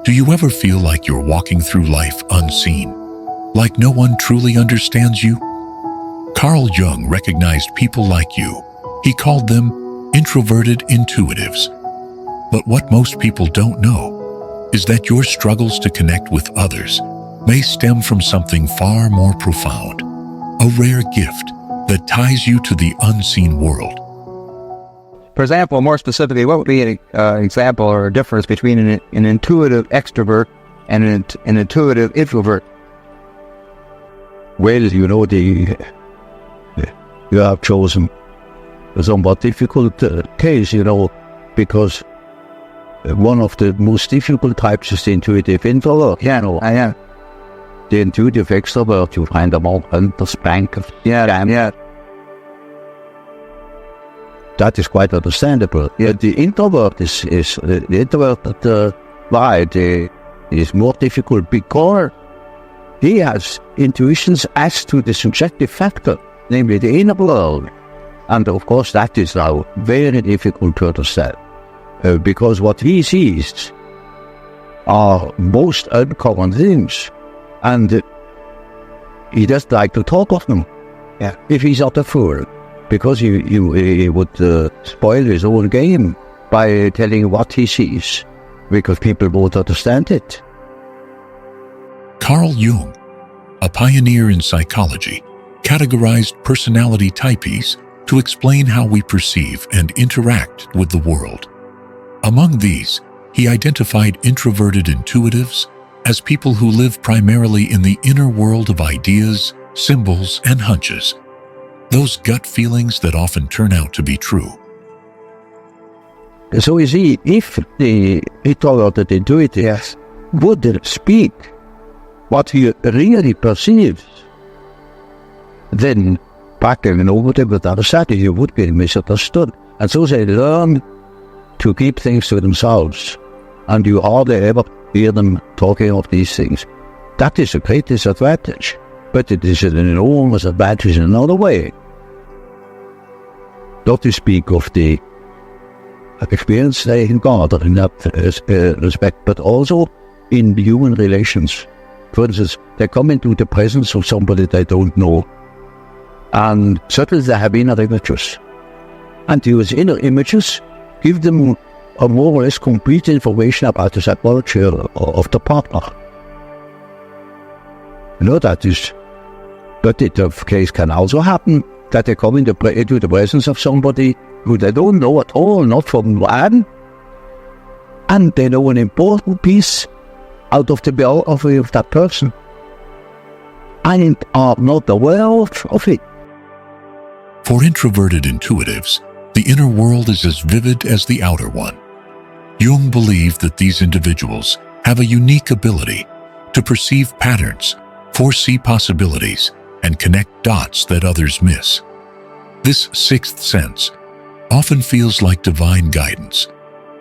Do you ever feel like you're walking through life unseen, like no one truly understands you? Carl Jung recognized people like you. He called them introverted intuitives. But what most people don't know is that your struggles to connect with others may stem from something far more profound, a rare gift that ties you to the unseen world. For example, more specifically, what would be an example or a difference between an intuitive extrovert and an intuitive introvert? Well, you have chosen a somewhat difficult case, because one of the most difficult types is the intuitive introvert. Yeah. The intuitive extrovert, you find them all hunters, bankers. Yeah. That is quite understandable. Yeah. The introvert is the introvert is more difficult because he has intuitions as to the subjective factor, namely the inner world. And of course that is now very difficult to understand, because what he sees are most uncommon things, and he doesn't like to talk of them. Yeah. If he's not a fool, because he would spoil his own game by telling what he sees, because people won't understand it. Carl Jung, a pioneer in psychology, categorized personality types to explain how we perceive and interact with the world. Among these, he identified introverted intuitives as people who live primarily in the inner world of ideas, symbols, and hunches, those gut feelings that often turn out to be true. So you see, if the introverted intuitive would speak what he really perceives, then back over there with other side, you would be misunderstood. And so they learn to keep things to themselves, and you hardly ever hear them talking of these things. That is a great disadvantage, but it is an enormous advantage in another way. Not to speak of the experience they gather in that respect, but also in human relations. For instance, they come into the presence of somebody they don't know, and suddenly they have inner images. And these inner images give them a more or less complete information about the psychology of the partner. That is, but the case can also happen that they come into the presence of somebody who they don't know at all, not from Adam, and they know an important piece out of the biography of that person, and are not aware of it. For introverted intuitives, the inner world is as vivid as the outer one. Jung believed that these individuals have a unique ability to perceive patterns, foresee possibilities, and connect dots that others miss. This sixth sense often feels like divine guidance,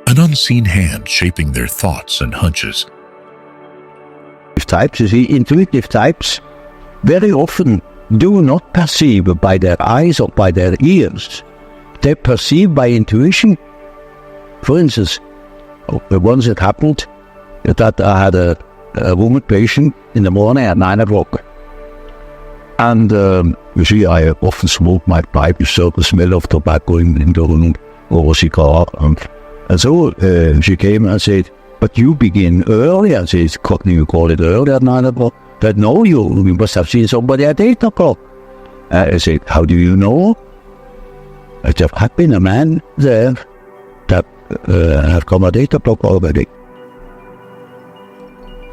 an unseen hand shaping their thoughts and hunches. Types, you see, intuitive types very often do not perceive by their eyes or by their ears. They perceive by intuition. For instance, once it happened that I had a woman patient in the morning at 9 o'clock. And you see, I often smoke my pipe, you saw the smell of tobacco in the room, or a cigar. And so she came and said, "But you begin early." I said, "You call it early at 9 o'clock?" But no, you must have seen somebody at 8 o'clock. I said, "How do you know?" I said, "I've been a man there that have come at 8 o'clock already."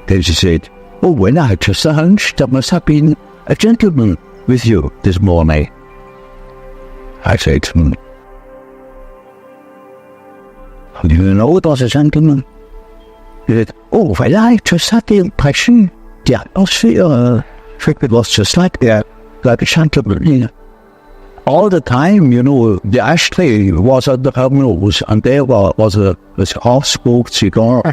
Then she said, "Oh, well, I had just a hunch. There must have been a gentleman with you this morning." I said, "How do you know it was a gentleman?" He said, "Oh, well, I just had the impression, the atmosphere, it was just like a gentleman. All the time, the ashtray was under her nose, and there was a half-smoked cigar."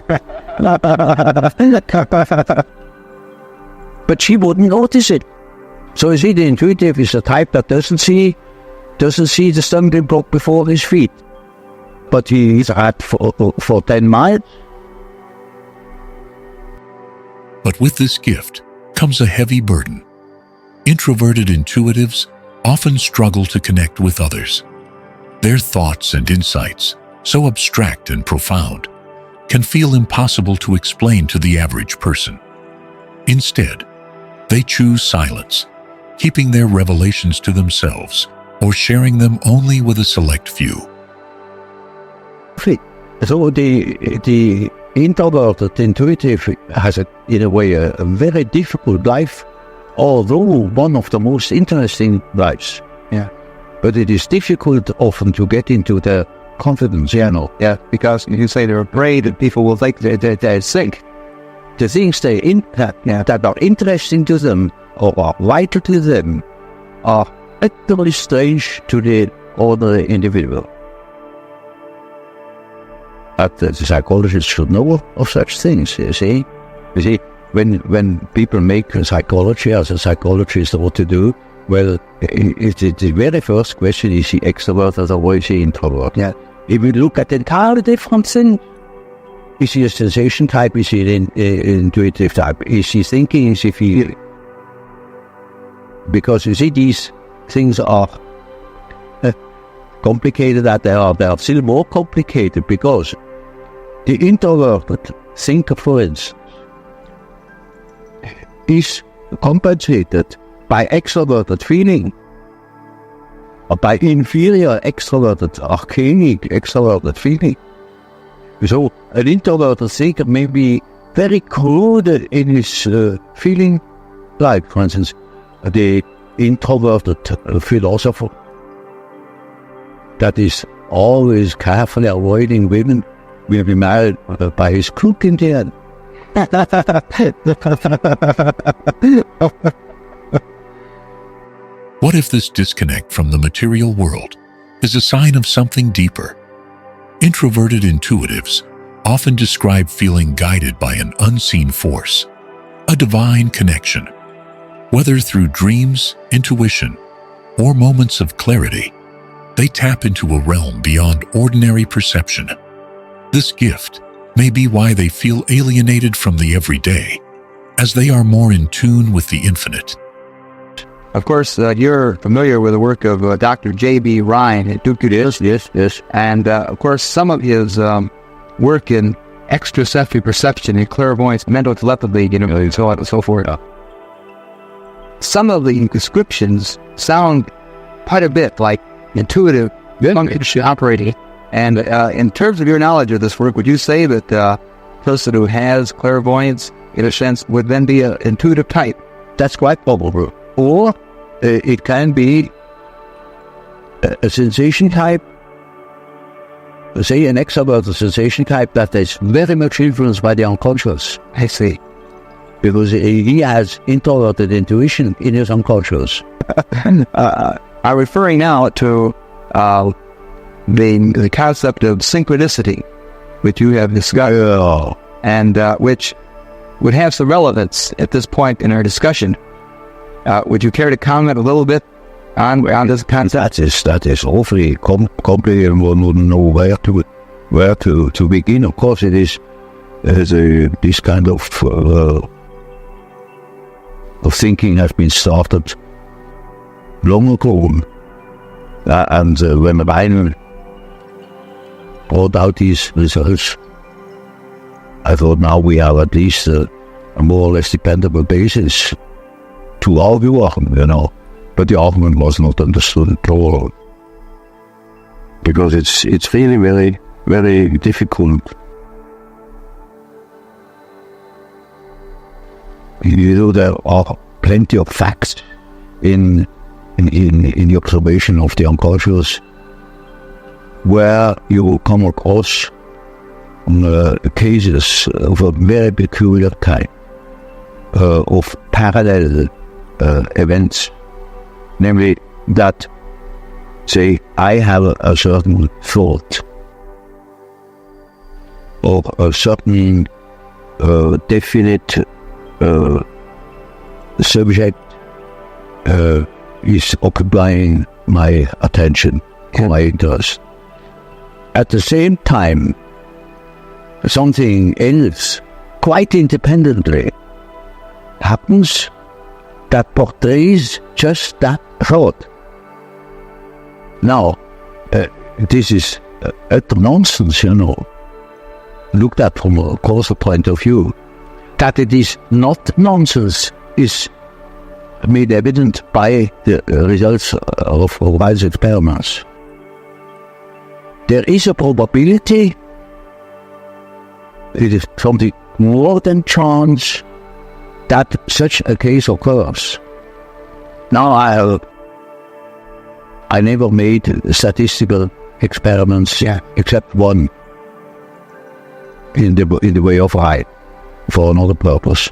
But she wouldn't notice it. So you see, the intuitive is the type that doesn't see the stumbling block before his feet. But he is at for 10 miles. But with this gift comes a heavy burden. Introverted intuitives often struggle to connect with others. Their thoughts and insights, so abstract and profound, can feel impossible to explain to the average person. Instead, they choose silence, keeping their revelations to themselves or sharing them only with a select few. So the introverted intuitive has, in a way, a very difficult life, although one of the most interesting lives. Yeah. But it is difficult often to get into the confidence, Yeah, because you say they're afraid that people will think they're sick. The things that are interesting to them or are vital to them are utterly strange to the ordinary individual. But the psychologist should know of such things, you see. When people make psychology as a psychologist what to do, well, the very first question is he extrovert or is he introvert? Yeah. If we look at entirely different things, is he a sensation type? Is he an intuitive type? Is he thinking? Is he feeling? Because you see, these things are complicated, that they are still more complicated because the introverted thinker, for instance, is compensated by extroverted feeling or by inferior extroverted, archaic extroverted feeling. So an introverted thinker may be very crude in his feeling, like, for instance, the introverted philosopher that is always carefully avoiding women will be married by his crook in the end. What if this disconnect from the material world is a sign of something deeper? Introverted intuitives often describe feeling guided by an unseen force, a divine connection. Whether through dreams, intuition, or moments of clarity, they tap into a realm beyond ordinary perception. This gift may be why they feel alienated from the everyday, as they are more in tune with the infinite. Of course, you're familiar with the work of Dr. J.B. Ryan at Duke University. Yes. And, of course, some of his work in extrasensory perception and clairvoyance, mental telepathy, and so on and so forth. Some of the descriptions sound quite a bit like intuitive function operating. And in terms of your knowledge of this work, would you say that a person who has clairvoyance, in a sense, would then be an intuitive type? That's quite probable. Or it can be a sensation type, say an extrovert sensation type that is very much influenced by the unconscious. I see. Because he has introverted intuition in his unconscious. I'm referring now to the concept of synchronicity, which you have discussed, and which would have some relevance at this point in our discussion. Would you care to comment a little bit on this concept? That is awfully complicated. One wouldn't know where to begin. Of course, it is this kind of thinking has been started long ago, and when Ryan brought out these results, I thought now we have at least a more or less dependable basis to argue on, but the argument was not understood at all, because it's really very, very difficult. There are plenty of facts in the observation of the unconscious where you come across cases of a very peculiar kind of parallel events, namely that, say, I have a certain thought or a certain definite subject is occupying my attention, my interest. At the same time, something else, quite independently, happens that portrays just that thought. Now, this is utter nonsense, looked at from a causal point of view. That it is not nonsense is made evident by the results of Weil's experiments. There is a probability, it is something more than chance, that such a case occurs. Now, I never made statistical experiments except one in the way of I, for another purpose.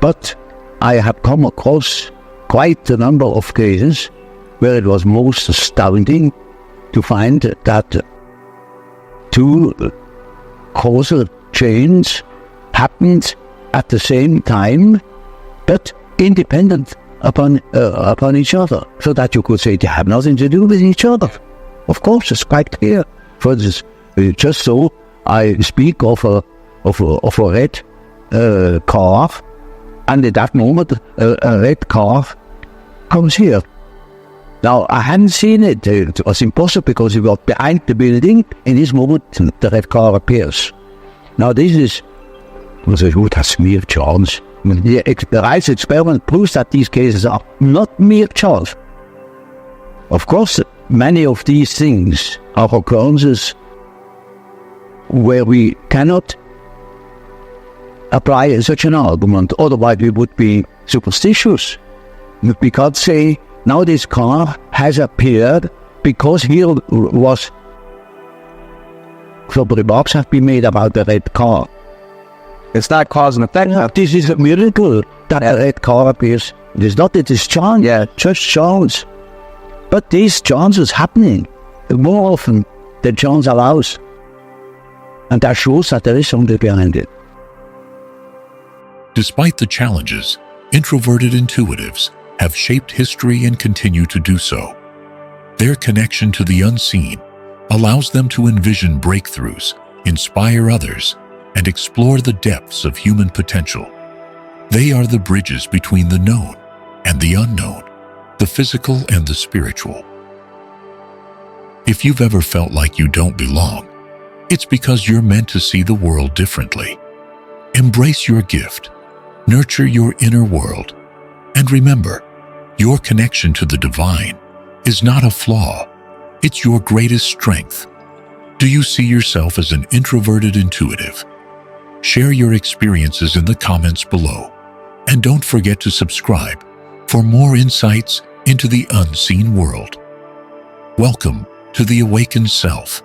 But I have come across quite a number of cases where it was most astounding to find that two causal chains happened at the same time, but independent upon each other, so that you could say they have nothing to do with each other. Of course, it's quite clear. For instance, just so I speak of a red car, and at that moment a red car comes here. Now, I hadn't seen it. It was impossible because it was behind the building. In this moment, the red car appears. Now, this is, that's mere chance. The Weil's experiment proves that these cases are not mere chance. Of course, many of these things are occurrences where we cannot apply such an argument, otherwise we would be superstitious. We can't say, now this car has appeared because here was, some remarks have been made about the red car. It's not cause and effect. This is a miracle that a red car appears. It is not, it is chance, just chance. But these chances happening more often than chance allows. And that shows that there is something behind it. Despite the challenges, introverted intuitives have shaped history and continue to do so. Their connection to the unseen allows them to envision breakthroughs, inspire others, and explore the depths of human potential. They are the bridges between the known and the unknown, the physical and the spiritual. If you've ever felt like you don't belong, it's because you're meant to see the world differently. Embrace your gift, nurture your inner world, and remember, your connection to the divine is not a flaw, it's your greatest strength. Do you see yourself as an introverted intuitive? Share your experiences in the comments below, and don't forget to subscribe for more insights into the unseen world. Welcome to the Awakened Self.